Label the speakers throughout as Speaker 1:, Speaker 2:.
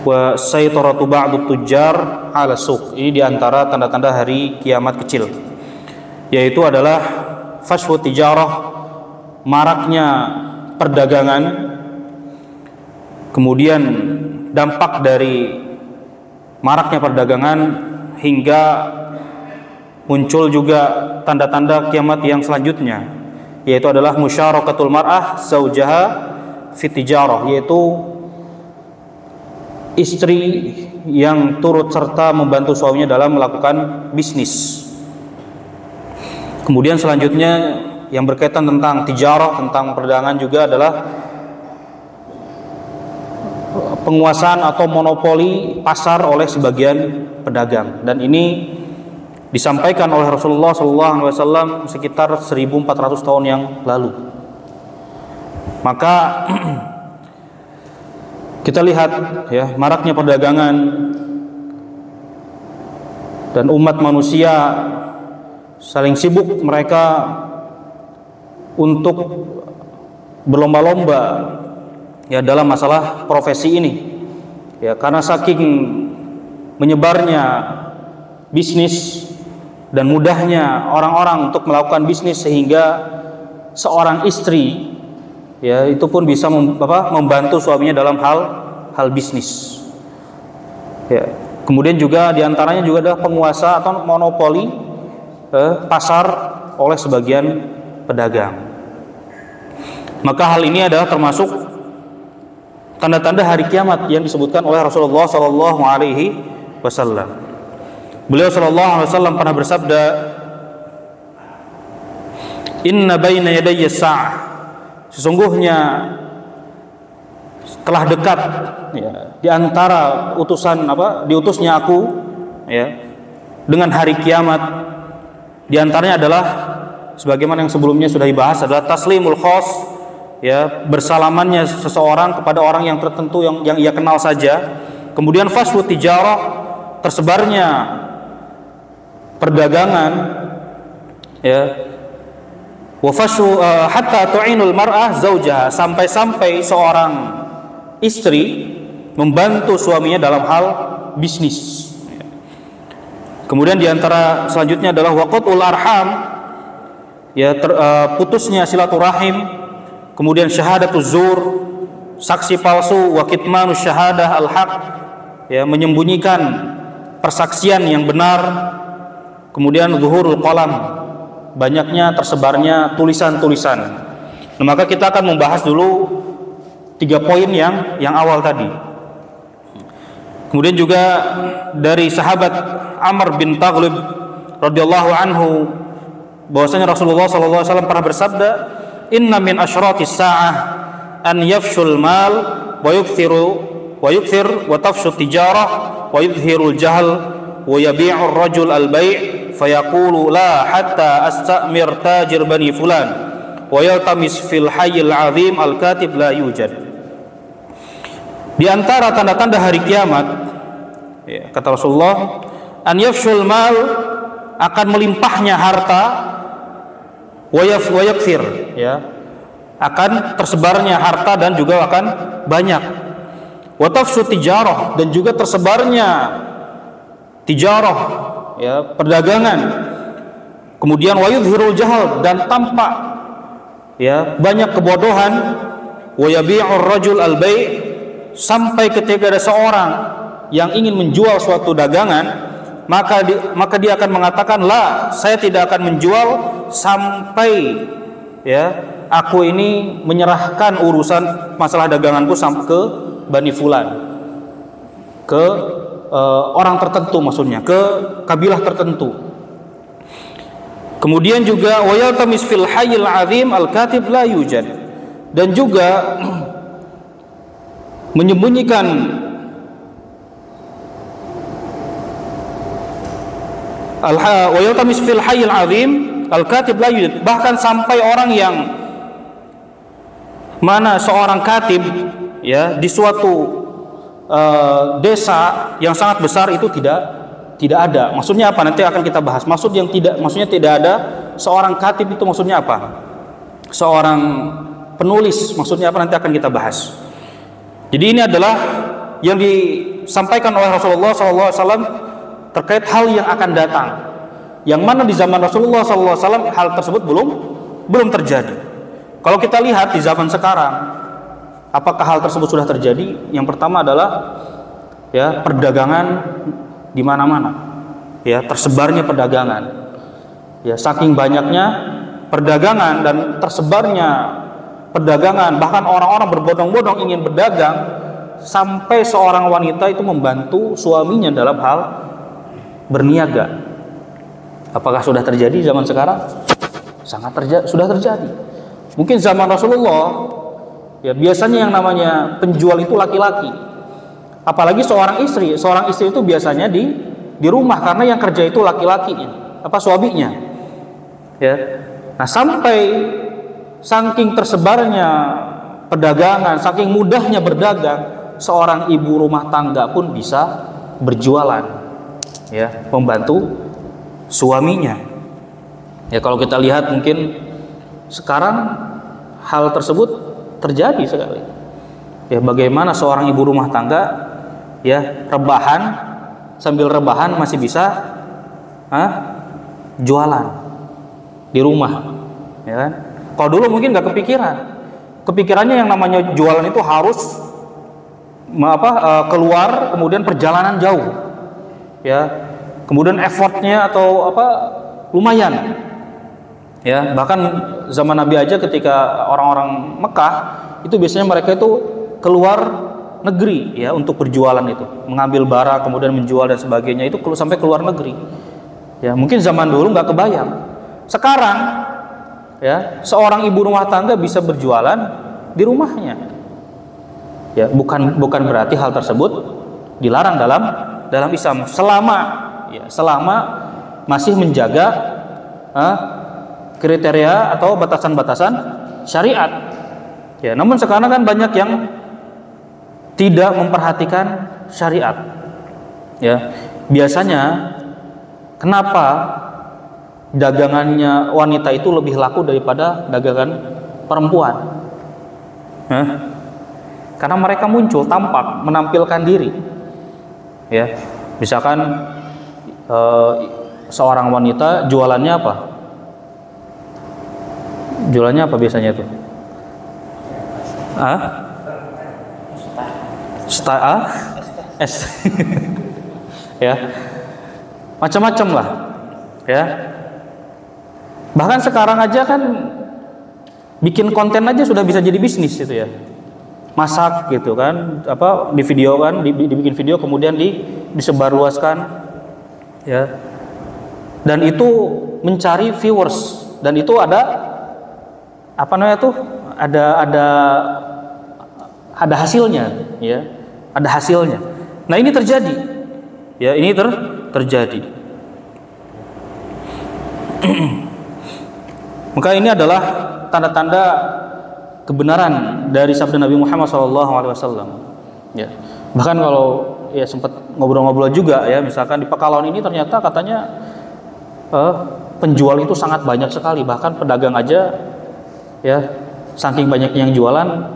Speaker 1: wa saytaratu ba'du tujjar 'ala suq. Ini diantara tanda-tanda hari kiamat kecil, yaitu adalah fashwu tijarah, maraknya perdagangan, kemudian dampak dari maraknya perdagangan hingga muncul juga tanda-tanda kiamat yang selanjutnya, yaitu adalah musyarakatul mar'ah zaujaha fi tijarah, yaitu istri yang turut serta membantu suaminya dalam melakukan bisnis. Kemudian selanjutnya yang berkaitan tentang tijarah, tentang perdagangan juga adalah penguasaan atau monopoli pasar oleh sebagian pedagang, dan ini disampaikan oleh Rasulullah SAW sekitar 1400 tahun yang lalu. Maka kita lihat ya, maraknya perdagangan dan umat manusia saling sibuk mereka untuk berlomba-lomba ya dalam masalah profesi ini. Ya, karena saking menyebarnya bisnis dan mudahnya orang-orang untuk melakukan bisnis, sehingga seorang istri ya itu pun bisa membantu suaminya dalam hal bisnis. Ya. Kemudian juga diantaranya juga adalah penguasa atau monopoli pasar oleh sebagian pedagang. Maka hal ini adalah termasuk tanda-tanda hari kiamat yang disebutkan oleh Rasulullah SAW. Beliau SAW pernah bersabda, "Inna baina yadayya sa'ah." Sesungguhnya telah dekat ya, di antara diutusnya aku ya dengan hari kiamat. Di antaranya adalah sebagaimana yang sebelumnya sudah dibahas, adalah taslimul khos, ya, bersalamannya seseorang kepada orang yang tertentu yang ia kenal saja. Kemudian fashwu tijarah, tersebarnya perdagangan, ya, wa fashwu hatta tu'inul mar'ah zaujaha, sampai seorang istri membantu suaminya dalam hal bisnis. Kemudian diantara selanjutnya adalah waqtul arham, ya, putusnya silaturahim. Kemudian syahadatuz zur, saksi palsu, wa kitmanus syahadah al-haq, ya, menyembunyikan persaksian yang benar. Kemudian zuhurul qalam, banyaknya tersebarnya tulisan-tulisan. Nah, maka kita akan membahas dulu 3 poin yang awal tadi. Kemudian juga dari sahabat Amr bin Taghlib radhiyallahu anhu bahwasanya Rasulullah SAW pernah bersabda, "Inna min asyratis sa'ah an yafshul mal wa yukthir wa tafshu tijarah wa yudhhirul jahl wa yabi'ur rajul al-bai' fayaqulu la hatta astamir tajir bani fulan wa yaltamis fil hayyil 'azim al-katib la yujad." Di antara tanda-tanda hari kiamat, ya, kata Rasulullah, an yafshul mal, akan melimpahnya harta, wa yakthir, ya, akan tersebarnya harta dan juga akan banyak, wa tafshu tijarah, dan juga tersebarnya tijarah, ya, perdagangan. Kemudian wa yudhhirul jahl, dan tampak, ya, banyak kebodohan, wa yabi'ur rajul al-bai', sampai ketika ada seorang yang ingin menjual suatu dagangan, maka dia akan mengatakan, la, saya tidak akan menjual sampai, ya, aku ini menyerahkan urusan masalah daganganku sampai ke Bani Fulan, ke orang tertentu, maksudnya ke kabilah tertentu. Kemudian juga wa yaltamis fil hayyil 'azim al-katib la yujad, dan juga menyembunyikan wa yaltamis fil hayyil 'azim al-katib la yujad, bahkan sampai orang yang mana seorang katib, ya, di suatu desa yang sangat besar itu tidak ada. Maksudnya apa? Nanti akan kita bahas. Maksudnya tidak ada seorang katib itu maksudnya apa? Seorang penulis maksudnya apa? Nanti akan kita bahas. Jadi ini adalah yang disampaikan oleh Rasulullah SAW terkait hal yang akan datang, yang mana di zaman Rasulullah SAW hal tersebut belum terjadi. Kalau kita lihat di zaman sekarang, apakah hal tersebut sudah terjadi? Yang pertama adalah ya perdagangan di mana-mana, ya tersebarnya perdagangan, ya saking banyaknya perdagangan dan tersebarnya perdagangan, bahkan orang-orang berbondong-bondong ingin berdagang, sampai seorang wanita itu membantu suaminya dalam hal berniaga. Apakah sudah terjadi zaman sekarang? Sudah terjadi. Mungkin zaman Rasulullah, ya biasanya yang namanya penjual itu laki-laki. Apalagi seorang istri itu biasanya di rumah, karena yang kerja itu laki-laki, suaminya. Ya. Nah, sampai saking tersebarnya perdagangan, saking mudahnya berdagang, seorang ibu rumah tangga pun bisa berjualan, ya, membantu suaminya. Ya, kalau kita lihat mungkin sekarang hal tersebut terjadi sekali. Ya, bagaimana seorang ibu rumah tangga ya sambil rebahan masih bisa jualan di rumah, ya kan? Kalau dulu mungkin nggak kepikirannya yang namanya jualan itu harus keluar, kemudian perjalanan jauh, ya, kemudian effortnya atau lumayan, ya. Bahkan zaman Nabi aja ketika orang-orang Mekah itu biasanya mereka itu keluar negeri, ya, untuk berjualan, itu mengambil barang kemudian menjual dan sebagainya, itu sampai keluar negeri, ya. Mungkin zaman dulu nggak kebayang. Sekarang ya seorang ibu rumah tangga bisa berjualan di rumahnya, ya, bukan berarti hal tersebut dilarang dalam Islam, selama masih menjaga kriteria atau batasan-batasan syariat, ya. Namun sekarang kan banyak yang tidak memperhatikan syariat, ya. Biasanya kenapa dagangannya wanita itu lebih laku daripada dagangan perempuan? Karena mereka muncul, tampak, menampilkan diri, ya. Misalkan seorang wanita jualannya apa? Jualannya apa biasanya itu? Ya, macam-macam lah, ya. Bahkan sekarang aja kan bikin konten aja sudah bisa jadi bisnis itu, ya. Masak gitu kan, di video kan, dibikin video kemudian disebarluaskan, ya. Dan itu mencari viewers, dan itu ada ada hasilnya, ya. Ada hasilnya. Nah, ini terjadi. Ya, ini terjadi. Maka ini adalah tanda-tanda kebenaran dari sabda Nabi Muhammad SAW. Ya. Bahkan kalau ya sempat ngobrol-ngobrol juga, ya, misalkan di Pekalongan ini ternyata katanya penjual itu sangat banyak sekali, bahkan pedagang aja, ya, saking banyaknya yang jualan,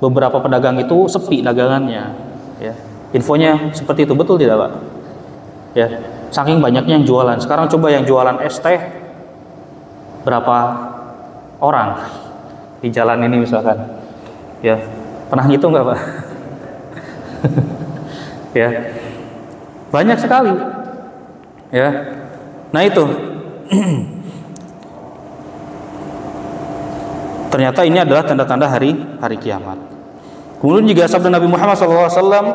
Speaker 1: beberapa pedagang itu sepi dagangannya, ya. Infonya seperti itu, betul tidak, Pak? Ya, saking banyaknya yang jualan. Sekarang coba yang jualan es teh berapa orang di jalan ini misalkan, ya, pernah ngitung nggak, Pak? Ya, banyak sekali, ya. Nah, itu ternyata ini adalah tanda-tanda hari kiamat. Kemudian juga sabda Nabi Muhammad SAW,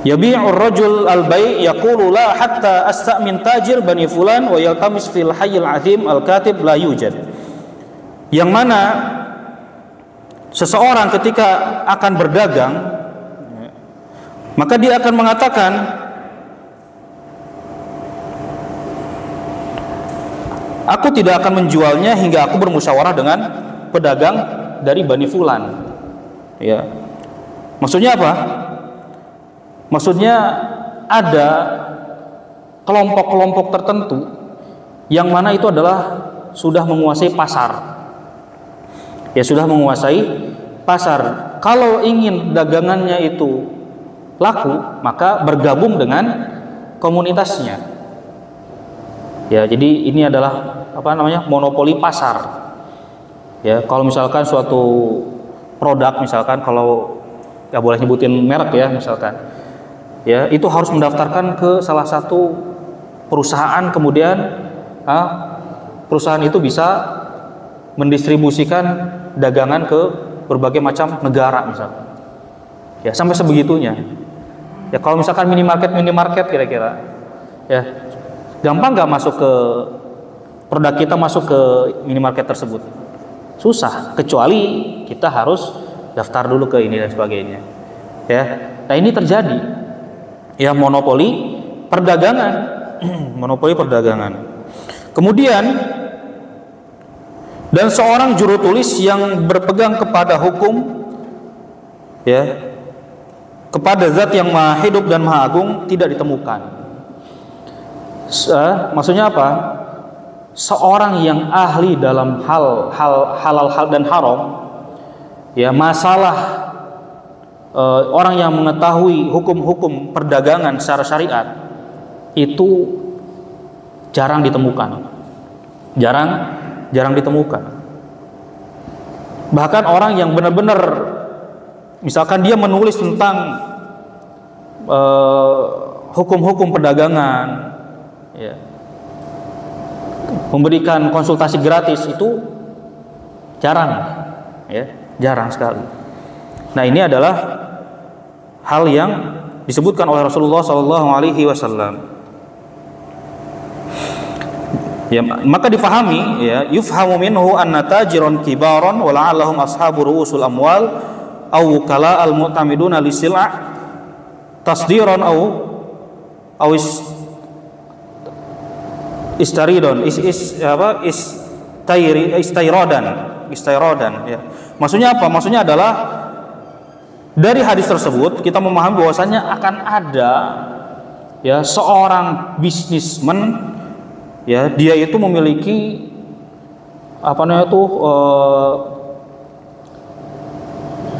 Speaker 1: yabi'ur rajul al-bai' yaqulu la hatta asta'min tajir bani fulan wa yaltamis fil hayyil azim al-katib la yujad. Yang mana seseorang ketika akan berdagang, maka dia akan mengatakan, aku tidak akan menjualnya hingga aku bermusyawarah dengan pedagang dari Bani Fulan. Ya. Maksudnya apa? Maksudnya ada kelompok-kelompok tertentu yang mana itu adalah sudah menguasai pasar. Ya, sudah menguasai pasar. kalau ingin dagangannya itu laku, maka bergabung dengan komunitasnya. Ya, jadi ini adalah monopoli pasar. Ya, kalau misalkan suatu produk, misalkan kalau ya boleh nyebutin merek ya, misalkan ya itu harus mendaftarkan ke salah satu perusahaan, kemudian perusahaan itu bisa mendistribusikan dagangan ke berbagai macam negara misalkan. Ya, sampai sebegitunya. Ya, kalau misalkan minimarket kira-kira ya gampang nggak masuk ke produk kita masuk ke minimarket tersebut? Susah, kecuali kita harus daftar dulu ke ini dan sebagainya. Ya, nah ini terjadi ya monopoli perdagangan, monopoli perdagangan. Kemudian dan seorang juru tulis yang berpegang kepada hukum ya kepada zat yang maha hidup dan maha agung tidak ditemukan. Maksudnya apa? Seorang yang ahli dalam hal halal dan haram, ya masalah orang yang mengetahui hukum-hukum perdagangan secara syariat itu jarang ditemukan, jarang ditemukan. Bahkan orang yang benar-benar, misalkan dia menulis tentang hukum-hukum perdagangan, ya, memberikan konsultasi gratis itu jarang, ya, jarang sekali. Nah, ini adalah hal yang disebutkan oleh Rasulullah SAW. Ya, maka difahami, ya, yufhamu minhu anna tajiran kibaran wa la'allahum ashabu ru'usul amwal aw kala al mu'tamiduna li sil'a tasdiran aw istayrodan ya. Maksudnya apa? Maksudnya adalah dari hadis tersebut kita memahami bahwasanya akan ada ya seorang bisnismen, ya, dia itu memiliki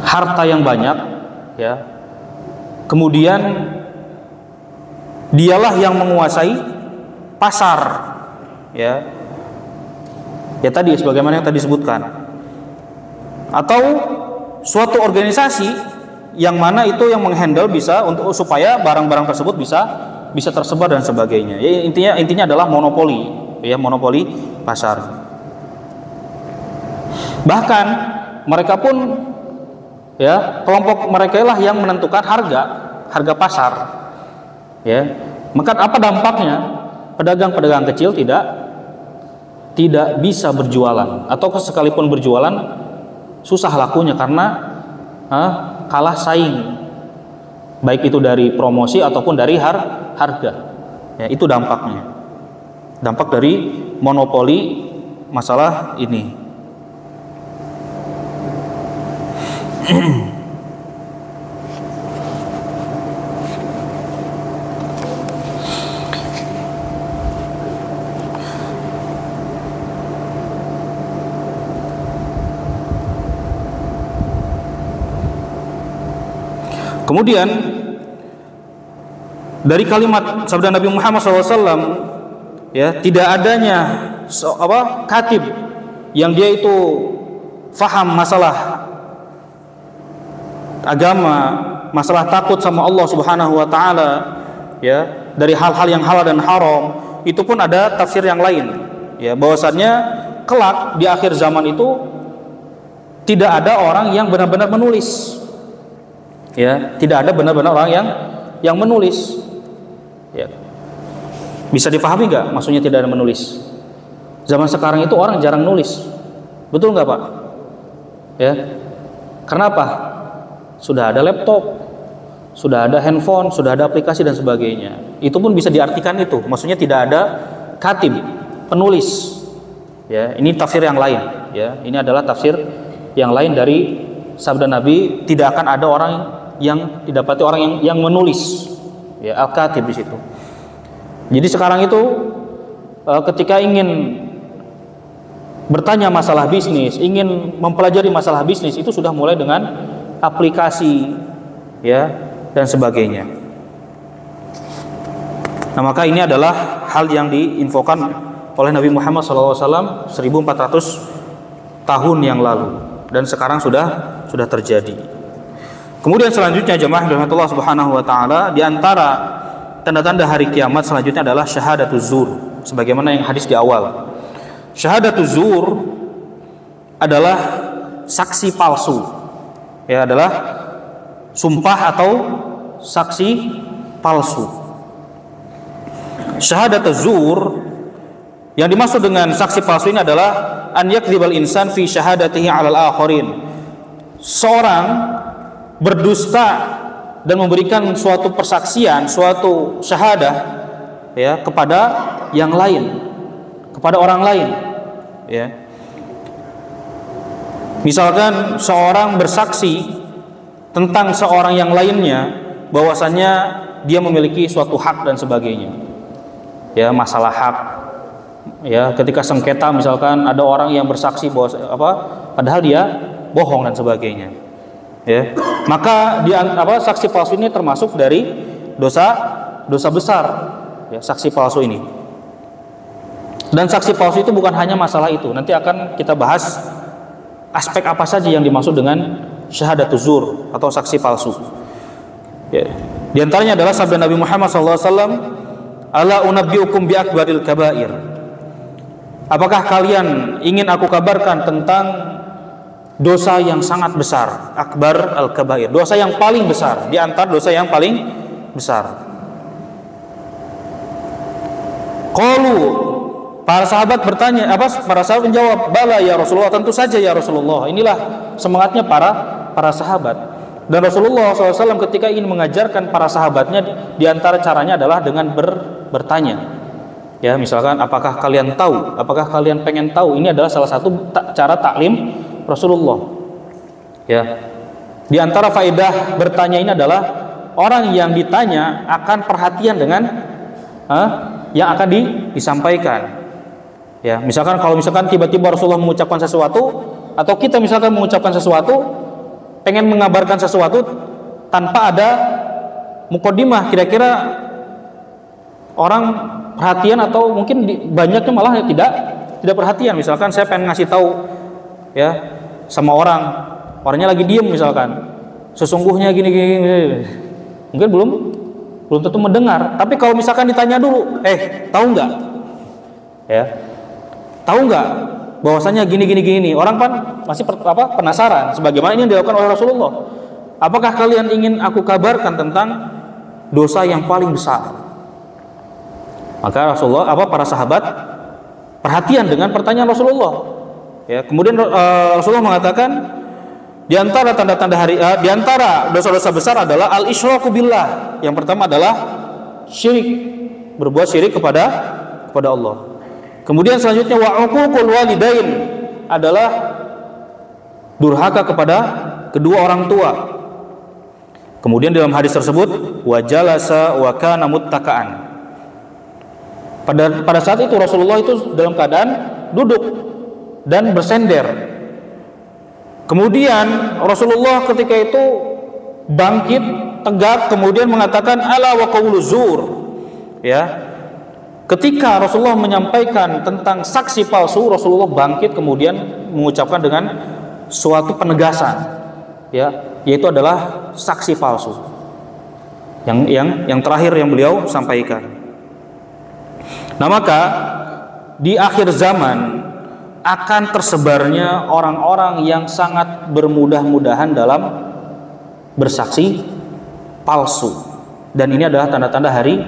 Speaker 1: harta yang banyak, ya. Kemudian dialah yang menguasai pasar, ya. Ya tadi sebagaimana yang tadi disebutkan. Atau suatu organisasi yang mana itu yang menghandle bisa untuk supaya barang-barang tersebut bisa tersebar dan sebagainya. Ya, intinya adalah monopoli, ya, monopoli pasar. Bahkan mereka pun, ya, kelompok mereka lah yang menentukan harga pasar. Ya. Maka apa dampaknya? Pedagang-pedagang kecil tidak bisa berjualan, atau sekalipun berjualan susah lakunya karena kalah saing, baik itu dari promosi ataupun dari harga. Ya, itu dampaknya. Dampak dari monopoli masalah ini. Kemudian dari kalimat sabda Nabi Muhammad SAW, ya, tidak adanya katib yang dia itu faham masalah agama, masalah takut sama Allah Subhanahu wa taala, ya, dari hal-hal yang halal dan haram, itu pun ada tafsir yang lain, ya, bahwasannya kelak di akhir zaman itu tidak ada orang yang benar-benar menulis. Ya, tidak ada benar-benar orang yang menulis. Ya. Bisa dipahami nggak? Maksudnya tidak ada menulis. Zaman sekarang itu orang jarang nulis, betul nggak Pak? Ya, karena apa? Sudah ada laptop, sudah ada handphone, sudah ada aplikasi dan sebagainya. Itu pun bisa diartikan itu. Maksudnya tidak ada katib, penulis. Ya, ini tafsir yang lain. Ya, ini adalah tafsir yang lain dari sabda Nabi. Tidak akan ada orang yang didapati orang yang menulis, ya, al-katib di situ. Jadi sekarang itu ketika ingin bertanya masalah bisnis, ingin mempelajari masalah bisnis, itu sudah mulai dengan aplikasi, ya, dan sebagainya. Nah, maka ini adalah hal yang diinfokan oleh Nabi Muhammad SAW 1400 tahun yang lalu, dan sekarang sudah terjadi. Kemudian selanjutnya jemaah rahmatullah subhanahu wa ta'ala, di antara tanda-tanda hari kiamat selanjutnya adalah syahadatuz zur, sebagaimana yang hadis di awal. Syahadatuz zur adalah saksi palsu, ya, adalah sumpah atau saksi palsu. Syahadatuz zur yang dimaksud dengan saksi palsu ini adalah an yakdzibal insan fi syahadatihi 'alal akharin. Seorang berdusta dan memberikan suatu persaksian, suatu syahadah, ya, kepada yang lain, kepada orang lain, ya. Misalkan seorang bersaksi tentang seorang yang lainnya bahwasannya dia memiliki suatu hak dan sebagainya. Ya, masalah hak, ya, ketika sengketa misalkan ada orang yang bersaksi bahwa padahal dia bohong dan sebagainya, ya, maka saksi palsu ini termasuk dari dosa besar, ya, saksi palsu ini. Dan saksi palsu itu bukan hanya masalah itu, nanti akan kita bahas aspek apa saja yang dimaksud dengan syahadatuz zur atau saksi palsu, ya. Di antaranya adalah sabda Nabi Muhammad SAW, ala unabbiukum bi akbaril kabair. Apakah kalian ingin aku kabarkan tentang dosa yang sangat besar, akbar al-kabair, dosa yang paling besar, di antara dosa yang paling besar. Qalu, para sahabat bertanya, para sahabat menjawab, bala ya Rasulullah, tentu saja ya Rasulullah. Inilah semangatnya para sahabat. Dan Rasulullah SAW ketika ingin mengajarkan para sahabatnya, di antara caranya adalah dengan bertanya. Ya, misalkan apakah kalian tahu? Apakah kalian pengen tahu? Ini adalah salah satu cara taklim Rasulullah. Ya. Di antara faedah bertanya ini adalah orang yang ditanya akan perhatian dengan yang akan disampaikan. Ya, misalkan kalau tiba-tiba Rasulullah mengucapkan sesuatu, atau kita misalkan mengucapkan sesuatu, pengen mengabarkan sesuatu tanpa ada muqaddimah, kira-kira orang perhatian atau mungkin banyaknya malah tidak perhatian. Misalkan saya pengen ngasih tahu, ya, sama orangnya lagi diem misalkan, sesungguhnya gini, mungkin belum tentu mendengar. Tapi kalau misalkan ditanya dulu, tahu nggak, ya, tahu nggak bahwasanya gini, orang kan masih penasaran, sebagaimana ini yang dilakukan oleh Rasulullah. Apakah kalian ingin aku kabarkan tentang dosa yang paling besar? Maka para sahabat perhatian dengan pertanyaan Rasulullah. Ya, kemudian Rasulullah mengatakan di antara tanda-tanda di antara dosa-dosa besar adalah al-isyraku billah. Yang pertama adalah syirik, berbuat syirik kepada Allah. Kemudian selanjutnya wa uququl walidain adalah durhaka kepada kedua orang tua. Kemudian dalam hadis tersebut wa jalasa wa kana muttaka'an. Pada saat itu Rasulullah itu dalam keadaan duduk dan bersender. Kemudian Rasulullah ketika itu bangkit tegak kemudian mengatakan ala wa qauluz zur. Ya. Ketika Rasulullah menyampaikan tentang saksi palsu, Rasulullah bangkit kemudian mengucapkan dengan suatu penegasan, ya, yaitu adalah saksi palsu. Yang terakhir yang beliau sampaikan. Nah, maka di akhir zaman akan tersebarnya orang-orang yang sangat bermudah-mudahan dalam bersaksi palsu, dan ini adalah tanda-tanda hari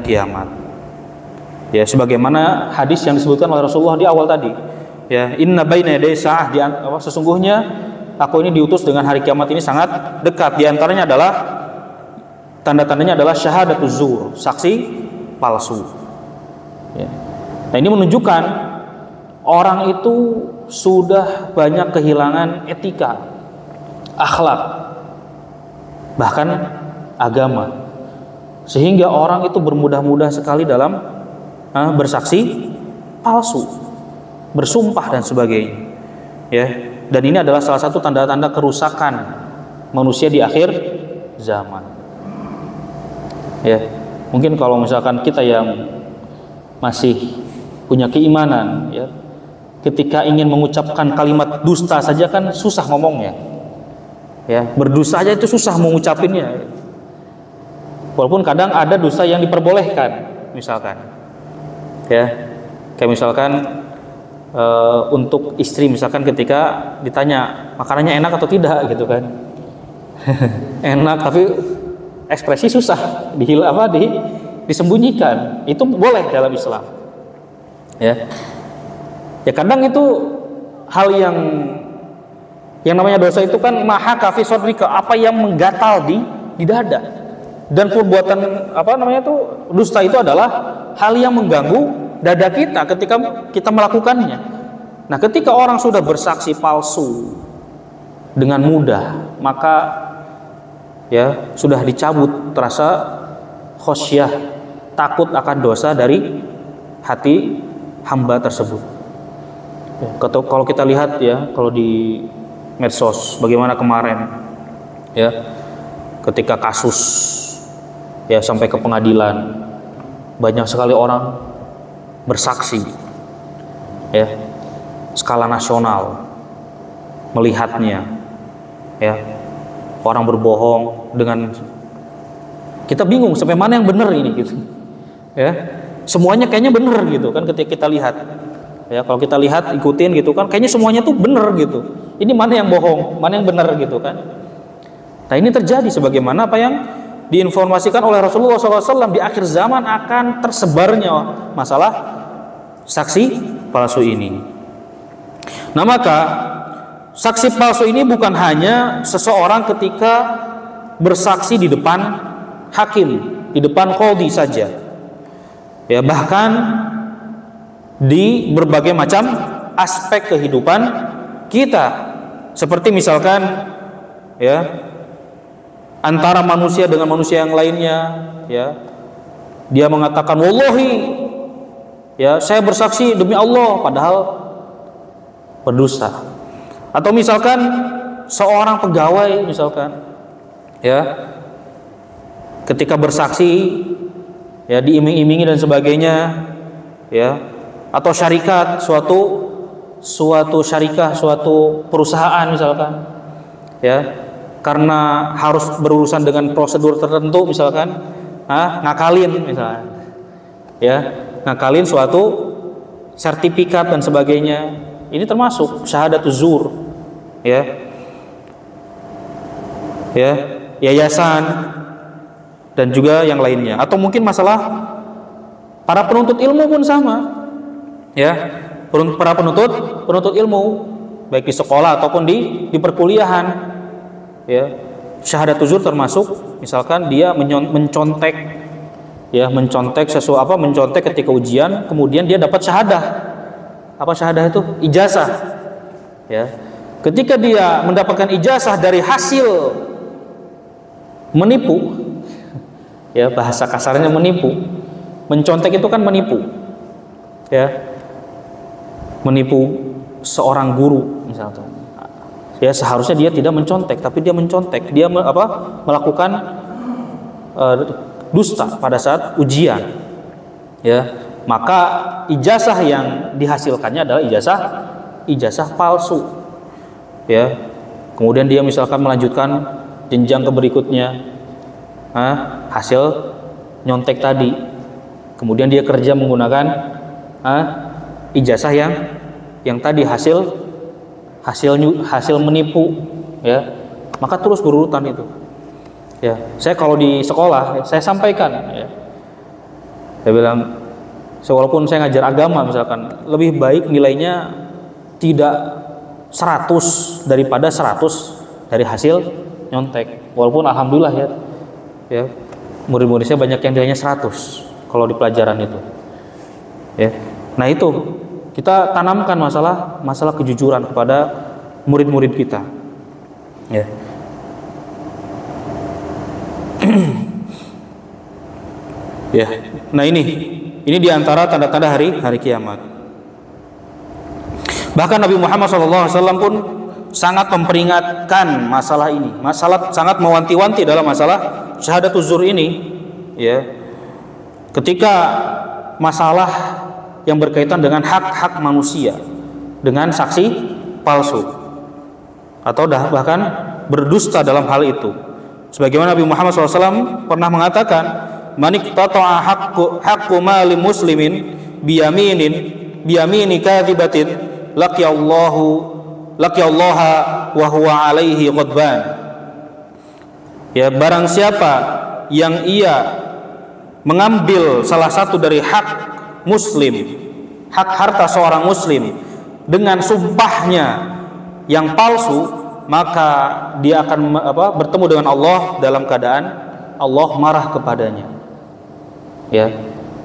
Speaker 1: kiamat. Ya, sebagaimana hadis yang disebutkan oleh Rasulullah di awal tadi, ya, inna baina yaday sa'ah, sesungguhnya aku ini diutus dengan hari kiamat ini sangat dekat. Di antaranya adalah tanda-tandanya adalah syahadatuz zur, saksi palsu. Ya. Nah, ini menunjukkan orang itu sudah banyak kehilangan etika, akhlak, bahkan agama, sehingga orang itu bermudah-mudah sekali dalam bersaksi palsu, bersumpah dan sebagainya, ya. Dan ini adalah salah satu tanda-tanda kerusakan manusia di akhir zaman. Ya, mungkin kalau misalkan kita yang masih punya keimanan, ya, ketika ingin mengucapkan kalimat dusta saja kan susah ngomongnya. Ya, berdusta aja itu susah mengucapinnya. Walaupun kadang ada dusta yang diperbolehkan, misalkan, ya, kayak misalkan untuk istri, misalkan ketika ditanya makanannya enak atau tidak, gitu kan, enak tapi ekspresi susah disembunyikan, itu boleh dalam Islam, ya. Ya kadang itu hal yang namanya dosa itu kan maha kafi sodrika, apa yang menggatal di dada. Dan perbuatan dusta itu adalah hal yang mengganggu dada kita ketika kita melakukannya. Nah, ketika orang sudah bersaksi palsu dengan mudah, maka ya sudah dicabut rasa khosyah, takut akan dosa dari hati hamba tersebut. Ya, kalau kita lihat ya, kalau di medsos bagaimana kemarin ya, ketika kasus ya sampai ke pengadilan, banyak sekali orang bersaksi ya, skala nasional melihatnya ya, orang berbohong dengan, kita bingung sampai mana yang benar ini gitu ya, semuanya kayaknya benar gitu kan ketika kita lihat ya, kalau kita lihat ikutin gitu kan kayaknya semuanya tuh benar gitu, ini mana yang bohong, mana yang benar gitu kan. Nah, ini terjadi sebagaimana apa yang diinformasikan oleh Rasulullah SAW, di akhir zaman akan tersebarnya masalah saksi palsu ini. Nah, maka saksi palsu ini bukan hanya seseorang ketika bersaksi di depan hakim, di depan qadhi saja, ya, bahkan di berbagai macam aspek kehidupan kita, seperti misalkan ya, antara manusia dengan manusia yang lainnya, ya, dia mengatakan wallahi, ya, saya bersaksi demi Allah, padahal berdusta. Atau misalkan seorang pegawai, misalkan ya, ketika bersaksi ya diiming-imingi dan sebagainya, ya, atau syarikat, suatu syarikah, suatu perusahaan misalkan, ya, karena harus berurusan dengan prosedur tertentu, misalkan ngakalin misalnya, ya, ngakalin suatu sertifikat dan sebagainya, ini termasuk syahadatuz zur, ya, ya, yayasan dan juga yang lainnya. Atau mungkin masalah para penuntut ilmu pun sama, ya, para penuntut ilmu baik di sekolah ataupun di perkuliahan. Ya, syahadatuz zur termasuk misalkan dia mencontek mencontek ketika ujian, kemudian dia dapat syahadah. Apa syahadah itu? Ijazah. Ya. Ketika dia mendapatkan ijazah dari hasil menipu, ya, bahasa kasarnya menipu. Mencontek itu kan menipu. Ya. Menipu seorang guru misalkan. Ya, seharusnya dia tidak mencontek, tapi dia mencontek. Dia melakukan dusta pada saat ujian. Ya, maka ijazah yang dihasilkannya adalah ijazah palsu. Ya, kemudian dia misalkan melanjutkan jenjang ke berikutnya, hasil nyontek tadi. Kemudian dia kerja menggunakan ijazah yang tadi hasil menipu, ya, maka terus berurutan itu. Ya, saya kalau di sekolah saya sampaikan, ya, saya bilang, walaupun saya ngajar agama misalkan, lebih baik nilainya tidak 100 daripada 100 dari hasil nyontek. Walaupun alhamdulillah ya, murid-murid saya banyak yang nilainya 100 kalau di pelajaran itu. Ya, nah itu kita tanamkan masalah kejujuran kepada murid-murid kita. Ya. Ya. Nah ini diantara tanda-tanda hari kiamat. Bahkan Nabi Muhammad SAW pun sangat memperingatkan masalah ini, sangat mewanti-wanti dalam masalah syahadatuz zur ini, ya. Ketika masalah yang berkaitan dengan hak-hak manusia, dengan saksi palsu atau bahkan berdusta dalam hal itu. Sebagaimana Nabi Muhammad SAW pernah mengatakan, "Maniqtata'a haqqu mali muslimin biyamini kadhibatin laqiyallaha wa huwa alaihi ghadban." Ya, barang siapa yang ia mengambil salah satu dari hak muslim, hak harta seorang muslim dengan sumpahnya yang palsu, maka dia akan bertemu dengan Allah dalam keadaan Allah marah kepadanya. Ya,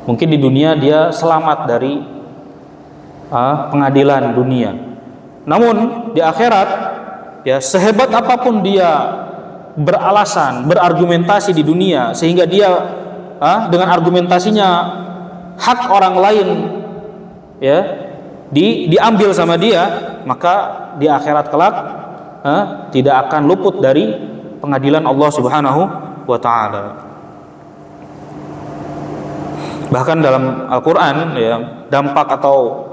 Speaker 1: mungkin di dunia dia selamat dari pengadilan dunia. Namun di akhirat, ya, sehebat apapun dia beralasan, berargumentasi di dunia sehingga dia dengan argumentasinya hak orang lain, ya, diambil sama dia, maka di akhirat kelak tidak akan luput dari pengadilan Allah Subhanahu wa taala. Bahkan dalam Al-Qur'an, ya, dampak atau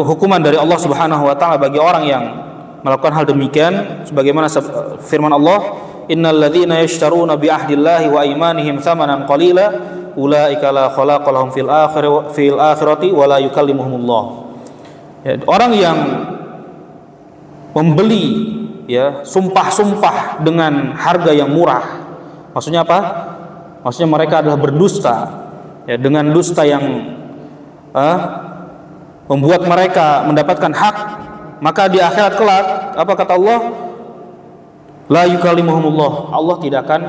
Speaker 1: hukuman dari Allah Subhanahu wa taala bagi orang yang melakukan hal demikian, sebagaimana firman Allah, "Innal ladzina yashtaruna bi ahdillahi wa imanihim tsamanan qalila ulaika la khalaqa lahum fil akhirati wa la yukallimuhumullah." Ya, orang yang membeli, ya, sumpah-sumpah dengan harga yang murah, maksudnya apa? Maksudnya mereka adalah berdusta, ya, dengan dusta yang membuat mereka mendapatkan hak, maka di akhirat kelak apa kata Allah? La yukallimuhumullah, Allah tidak akan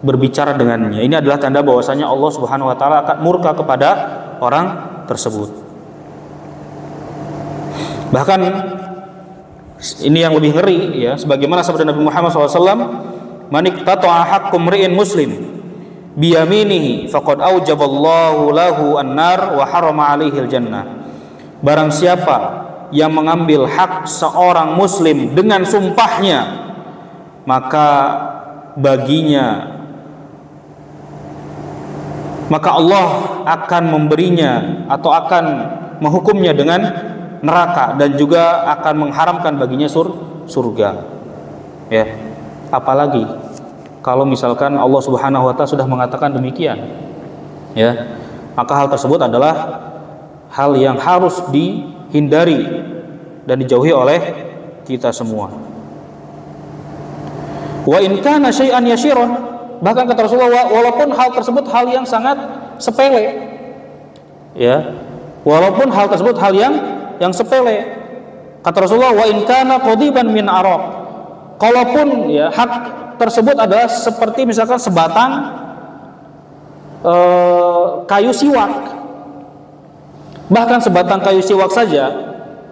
Speaker 1: berbicara dengannya. Ini adalah tanda bahwasanya Allah Subhanahu wa taala akan murka kepada orang tersebut. Bahkan ini yang lebih ngeri, ya, sebagaimana sabda Nabi Muhammad SAW, "Maniqtata'a haqqu mri'in muslim biyaminihi faqad aujaballahu lahu an-nar wa harrama 'alaihi al-jannah." Barang siapa yang mengambil hak seorang muslim dengan sumpahnya, maka Allah akan memberinya atau akan menghukumnya dengan neraka dan juga akan mengharamkan baginya surga. Ya, apalagi kalau misalkan Allah Subhanahu wa taala sudah mengatakan demikian, ya, maka hal tersebut adalah hal yang harus dihindari dan dijauhi oleh kita semua. Wa in kana syai'an yashiran, bahkan kata Rasulullah, walaupun hal tersebut hal yang sangat sepele, ya, walaupun hal tersebut hal yang sepele, kata Rasulullah, wa in kana qadiban min araq, kalaupun, ya, hak tersebut adalah seperti misalkan sebatang kayu siwak, bahkan sebatang kayu siwak saja,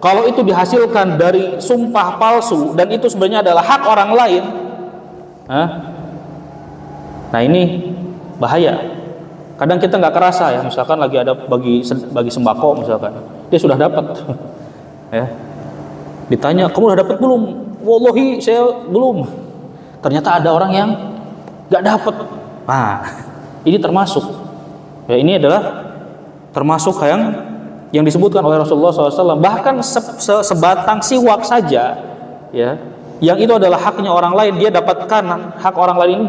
Speaker 1: kalau itu dihasilkan dari sumpah palsu dan itu sebenarnya adalah hak orang lain, nah ini bahaya. Kadang kita nggak kerasa, ya, misalkan lagi ada bagi sembako, misalkan dia sudah dapat, ya, ditanya, "Kamu udah dapat belum?" "Wallahi saya belum." Ternyata ada orang yang nggak dapat. Nah, ini termasuk, ya, ini adalah termasuk yang disebutkan oleh Rasulullah SAW. Bahkan sebatang siwak saja, ya, yang itu adalah haknya orang lain, dia dapatkan hak orang lain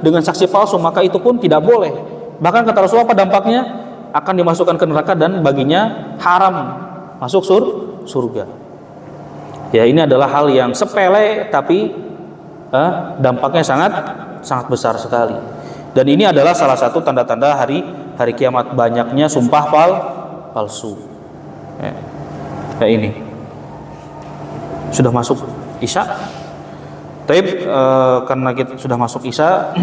Speaker 1: dengan saksi palsu, maka itu pun tidak boleh. Bahkan kata Rasulullah, apa dampaknya? Akan dimasukkan ke neraka dan baginya haram masuk surga. Ya, ini adalah hal yang sepele tapi dampaknya sangat besar sekali. Dan ini adalah salah satu tanda-tanda hari kiamat, banyaknya sumpah palsu. Ya, ini sudah masuk Isya. Taib, karena kita sudah masuk Isya,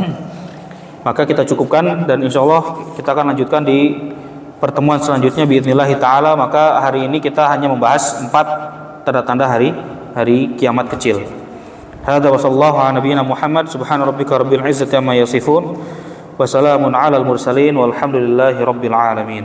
Speaker 1: maka kita cukupkan dan insya Allah kita akan lanjutkan di pertemuan selanjutnya biidznillah ta'ala. Maka hari ini kita hanya membahas 4 tanda-tanda hari kiamat kecil. Hadza wa sallallahu ala nabiyyina Muhammad subhana rabbika rabbil izzati amma yasifun wa salamun alal mursalin walhamdulillahi rabbil alamin.